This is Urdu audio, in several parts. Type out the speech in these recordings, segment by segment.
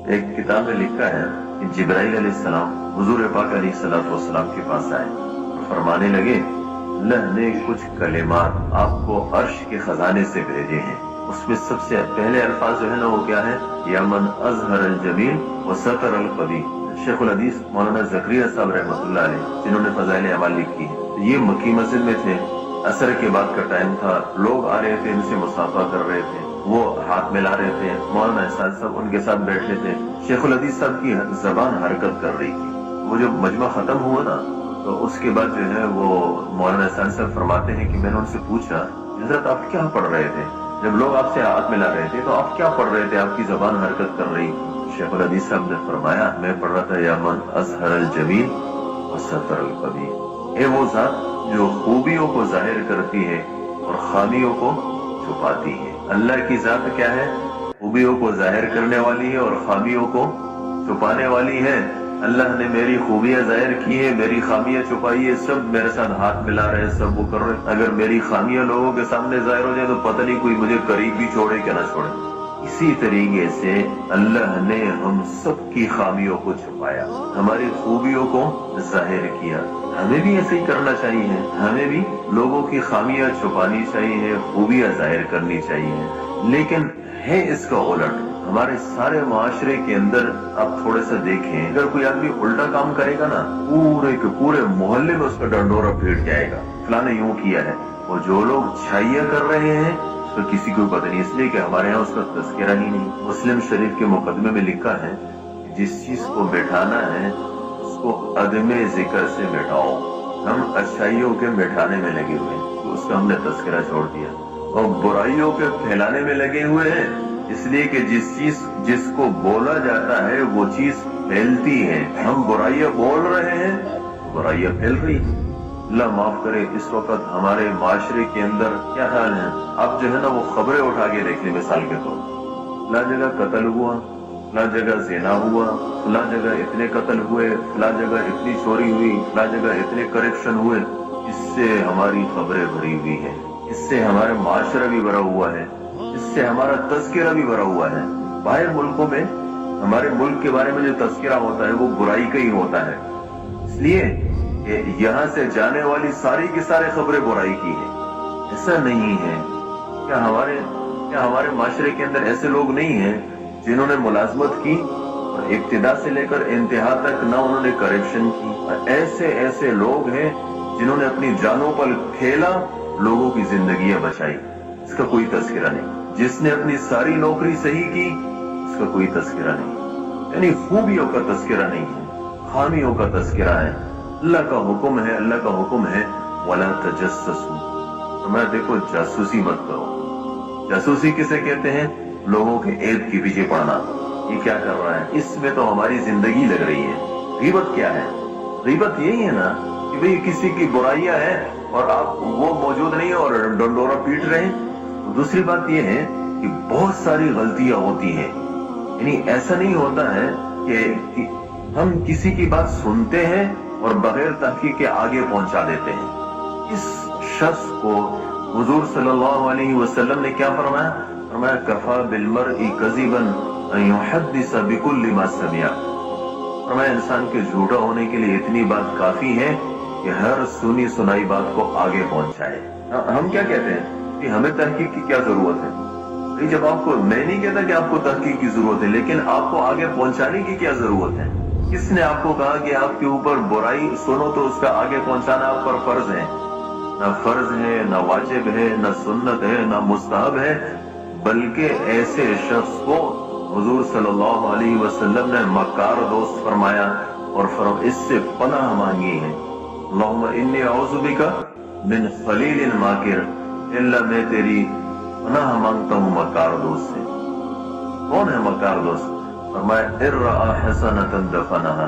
ایک کتاب میں لکھا ہے کہ جبرائیل علیہ السلام حضور پاک علیہ السلام کے پاس آئے اور فرمانے لگے اللہ نے کچھ کلمات آپ کو عرش کے خزانے سے بھیجے ہیں. اس میں سب سے پہلے الفاظ جو ہے نا وہ کیا ہے؟ یا من اظہر الجمیل وستر القبیح. شیخ الحدیث مولانا زکریا صاحب رحمۃ اللہ علیہ جنہوں نے فضائل اعمال لکھی ہے، یہ مکی مسجد میں تھے. عصر کے بعد کا ٹائم تھا، لوگ آ رہے تھے، ان سے مصافحہ کر رہے تھے، وہ ہاتھ ملا رہے تھے. مولانا احسان صاحب ان کے ساتھ بیٹھے تھے. شیخ الحدیث صاحب کی زبان حرکت کر رہی تھی. وہ جب مجمع ختم ہوا نا تو اس کے بعد جو ہے وہ مولانا احسان صاحب فرماتے ہیں کہ میں نے ان سے پوچھا حضرت آپ کیا پڑھ رہے تھے؟ جب لوگ آپ سے ہاتھ ملا رہے تھے تو آپ کیا پڑھ رہے تھے؟ آپ کی زبان حرکت کر رہی. شیخ الحدیث صاحب نے فرمایا میں پڑھ رہا تھا یا من اظہر الجمیل وستر القبیح. اے وہ ذات جو خوبیوں کو ظاہر کرتی ہے اور خامیوں کو چھپاتی ہے. اللہ کی ذات کیا ہے؟ خوبیوں کو ظاہر کرنے والی ہے اور خامیوں کو چھپانے والی ہے. اللہ نے میری خوبیاں ظاہر کی ہیں، میری خامیاں چھپائی ہے. سب میرے ساتھ ہاتھ ملا رہے ہیں، سب وہ کر رہے ہیں. اگر میری خامیاں لوگوں کے سامنے ظاہر ہو جائے تو پتہ نہیں کوئی مجھے قریب بھی چھوڑے کہ نہ چھوڑے. اسی طریقے سے اللہ نے ہم سب کی خامیوں کو چھپایا، ہماری خوبیوں کو ظاہر کیا. ہمیں بھی ایسے ہی کرنا چاہیے. ہمیں بھی لوگوں کی خامیاں چھپانی چاہیے، خوبیاں ظاہر کرنی چاہیے. لیکن ہے اس کا الٹ. ہمارے سارے معاشرے کے اندر آپ تھوڑے سا دیکھیں، اگر کوئی آدمی الٹا کام کرے گا نا پورے کے پورے محلے میں اس کا ڈنڈورا پھیٹ جائے گا، فلاں نے یوں کیا ہے. اور جو لوگ چھائیاں کر رہے ہیں اس کا کسی کو پتہ نہیں، اس لیے کہ ہمارے ہاں اس کا تذکرہ ہی نہیں. مسلم شریف کے مقدمے میں لکھا ہے جس چیز کو مٹھانا ہے اس کو عدم ذکر سے مٹاؤ. ہم اچھائیوں کے مٹھانے میں لگے ہوئے ہیں تو اس کا ہم نے تذکرہ چھوڑ دیا، اور برائیوں کے پھیلانے میں لگے ہوئے ہیں اس لیے کہ جس کو بولا جاتا ہے وہ چیز پھیلتی ہے. ہم برائیاں بول رہے ہیں، برائیاں پھیل رہی ہیں. اللہ معاف کرے. اس وقت ہمارے معاشرے کے اندر کیا حال ہے؟ آپ جو ہے نا وہ خبریں اٹھا کے دیکھ لیں. مثال کے طور فلاں جگہ قتل ہوا، فلاں جگہ زنا ہوا، فلاں جگہ اتنے قتل ہوئے، فلاں جگہ اتنی چوری ہوئی، فلاں جگہ اتنے کرپشن ہوئے. اس سے ہماری خبریں بھری ہوئی ہیں، اس سے ہمارا معاشرہ بھی بھرا ہوا ہے، اس سے ہمارا تذکرہ بھی بھرا ہوا ہے. باہر ملکوں میں ہمارے ملک کے بارے میں جو تذکرہ ہوتا ہے وہ برائی کا ہی ہوتا ہے، اس لیے کہ یہاں سے جانے والی ساری کی ساری خبریں برائی کی ہیں. ایسا نہیں ہے. کیا ہمارے معاشرے کے اندر ایسے لوگ نہیں ہیں جنہوں نے ملازمت کی اور ابتدا سے لے کر انتہا تک نہ انہوں نے کرپشن کی؟ ایسے لوگ ہیں جنہوں نے اپنی جانوں پر کھیلا، لوگوں کی زندگیاں بچائی. اس کا کوئی تذکرہ نہیں. جس نے اپنی ساری نوکری صحیح کی اس کا کوئی تذکرہ نہیں. یعنی خوبیوں کا تذکرہ نہیں ہے، خامیوں کا تذکرہ ہے. اللہ کا حکم ہے وَلَا تَجَسَّسُوا. تو میں دیکھو جاسوسی مت کرو. جاسوسی کسے کہتے ہیں؟ لوگوں کے عیب کے پیچھے پڑنا. یہ کیا کر رہا ہے؟ اس میں تو ہماری زندگی لگ رہی ہے. غیبت کیا ہے؟ غیبت یہی ہے نا کہ بھئی کسی کی برائیاں ہیں اور آپ وہ موجود نہیں اور ڈنڈورا پیٹ رہے ہیں. دوسری بات یہ ہے کہ بہت ساری غلطیاں ہوتی ہیں. یعنی ایسا نہیں ہوتا ہے کہ ہم کسی کی بات سنتے ہیں اور بغیر تحقیق کے آگے پہنچا دیتے ہیں. اس شخص کو حضور صلی اللہ علیہ وسلم نے کیا فرمایا؟ فرمایا کفا بالمرء کذبا ان یحدث بکل ما سمع. فرمایا انسان کے جھوٹا ہونے کے لیے اتنی بات کافی ہے کہ ہر سنی سنائی بات کو آگے پہنچائے. ہم کیا کہتے ہیں کہ ہمیں تحقیق کی کیا ضرورت ہے؟ جب آپ کو، میں نہیں کہتا کہ آپ کو تحقیق کی ضرورت ہے، لیکن آپ کو آگے پہنچانے کی کیا ضرورت ہے؟ کس نے آپ کو کہا کہ آپ کے اوپر برائی سنو تو اس کا آگے پہنچانا آپ پر فرض ہے؟ نہ فرض ہے، نہ واجب ہے، نہ سنت ہے، نہ مستحب ہے، بلکہ ایسے شخص کو حضور صلی اللہ علیہ وسلم نے مکار دوست فرمایا اور اس سے پناہ مانگی ہے. اللہم انی اعوذ بک من خلیل ماکر. اللہ میں تیری پناہ مانگتا ہوں مکار دوست سے. کون ہے مکار دوست؟ فرمایا ان رأى حسنة دفنها.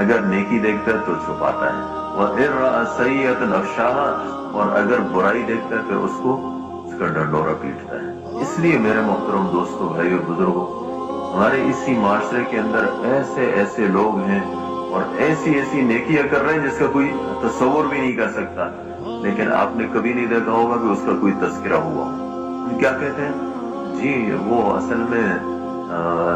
اگر نیکی دیکھتا ہے تو چھپاتا ہے. وَإِن رَأَى سَيِّئَةً أَفْشَاهَا. اور اگر برائی دیکھتا ہے پھر اس کا ڈنڈورا پیٹتا ہے. اس لیے میرے محترم دوستو، بھائیو، بزرگوں، ہمارے اسی معاشرے کے اندر ایسے لوگ ہیں اور ایسی نیکیاں کر رہے ہیں جس کا کوئی تصور بھی نہیں کر سکتا، لیکن آپ نے کبھی نہیں دیکھا ہوگا کہ اس کا کوئی تذکرہ ہوا. کیا کہتے ہیں؟ جی وہ اصل میں